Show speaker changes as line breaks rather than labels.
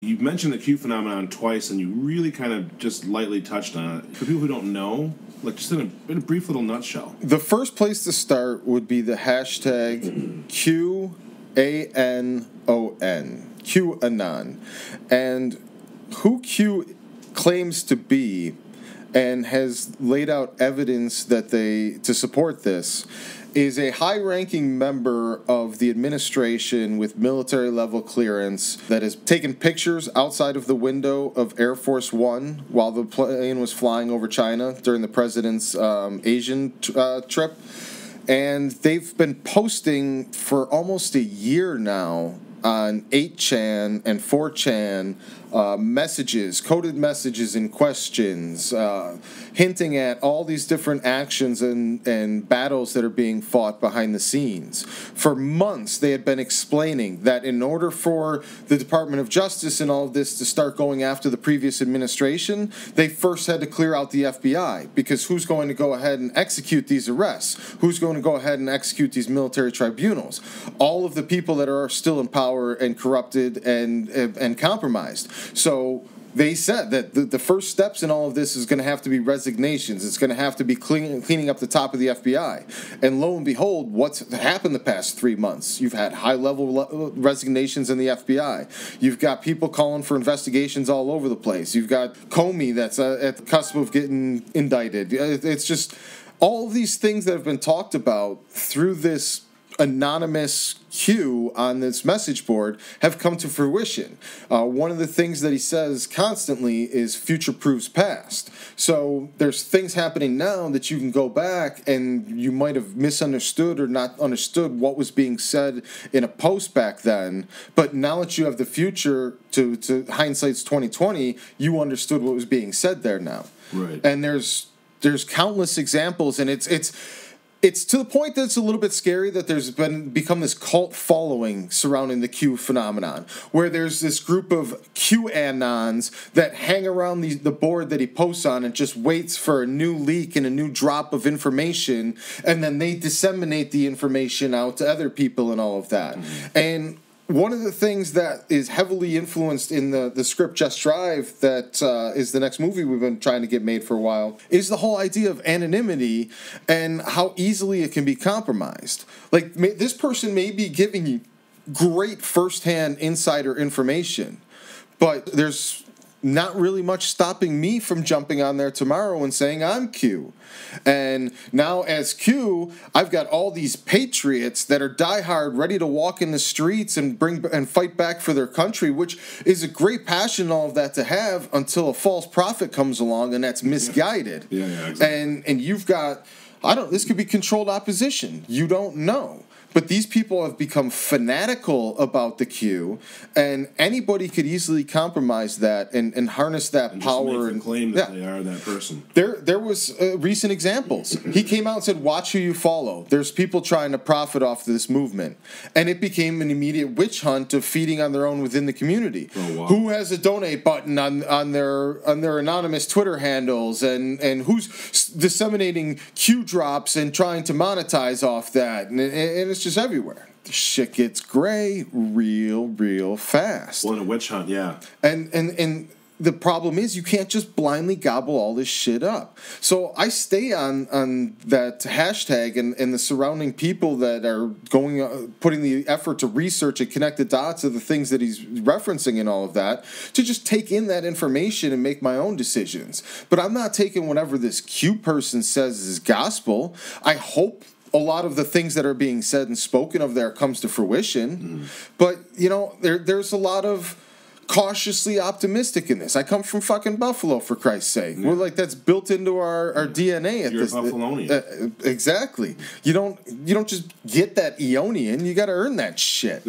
You mentioned the Q phenomenon twice, and you really kind of just lightly touched on it. For people who don't know, like just in a brief little nutshell.
The first place to start would be the hashtag QANON, QAnon. And who Q claims to be and has laid out evidence that to support this is a high-ranking member of the administration with military-level clearance that has taken pictures outside of the window of Air Force One while the plane was flying over China during the president's Asian trip. And they've been posting for almost a year now on 8chan and 4chan messages, coded messages and questions, hinting at all these different actions and battles that are being fought behind the scenes. For months, they had been explaining that in order for the Department of Justice and all of this to start going after the previous administration, they first had to clear out the FBI, because who's going to go ahead and execute these arrests? Who's going to go ahead and execute these military tribunals? All of the people that are still in power and corrupted and compromised. So they said that the first steps in all of this is going to have to be resignations. It's going to have to be cleaning up the top of the FBI. And lo and behold, what's happened the past 3 months? You've had high-level resignations in the FBI. You've got people calling for investigations all over the place. You've got Comey that's at the cusp of getting indicted. It's just all of these things that have been talked about through this anonymous Q on this message board have come to fruition. One of the things that he says constantly is future proves past. So there's things happening now that you can go back and you might have misunderstood or not understood what was being said in a post back then. But now that you have the future to hindsight's 2020, you understood what was being said there now.
Right.
And there's countless examples, and it's to the point that it's a little bit scary that there's become this cult following surrounding the Q phenomenon, where there's this group of QAnons that hang around the board that he posts on and just waits for a new leak and a new drop of information, and then they disseminate the information out to other people and all of that. Mm-hmm. And one of the things that is heavily influenced in the script Just Drive, that is the next movie we've been trying to get made for a while, is the whole idea of anonymity and how easily it can be compromised. Like, this person may be giving you great firsthand insider information, but there's not really much stopping me from jumping on there tomorrow and saying I'm Q. And now as Q, I've got all these patriots that are diehard, ready to walk in the streets and fight back for their country, which is a great passion and all of that to have until a false prophet comes along and that's misguided.
Yeah, exactly.
And you've got, this could be controlled opposition. You don't know. But these people have become fanatical about the Q, and anybody could easily compromise that and harness that
and
power.
Just make
and
claim that they are that person.
There was recent examples. He came out and said, "Watch who you follow." There's people trying to profit off this movement, and it became an immediate witch hunt of feeding on their own within the community.
Oh, wow.
Who has a donate button on their anonymous Twitter handles, and who's disseminating Q drops and trying to monetize off that, and it's just everywhere. The shit gets gray real fast.
Well, in a witch hunt, yeah.
And the problem is you can't just blindly gobble all this shit up. So I stay on that hashtag and the surrounding people that are putting the effort to research and connect the dots of the things that he's referencing and all of that, to just take in that information and make my own decisions. But I'm not taking whatever this Q person says is gospel. I hope a lot of the things that are being said and spoken of there comes to fruition. But, there's a lot of cautiously optimistic in this. I come from fucking Buffalo, for Christ's sake. Yeah. We're like, that's built into our DNA at
You're
this.
You're a Buffalonian.
Exactly. You don't just get that Eonian. You got to earn that shit.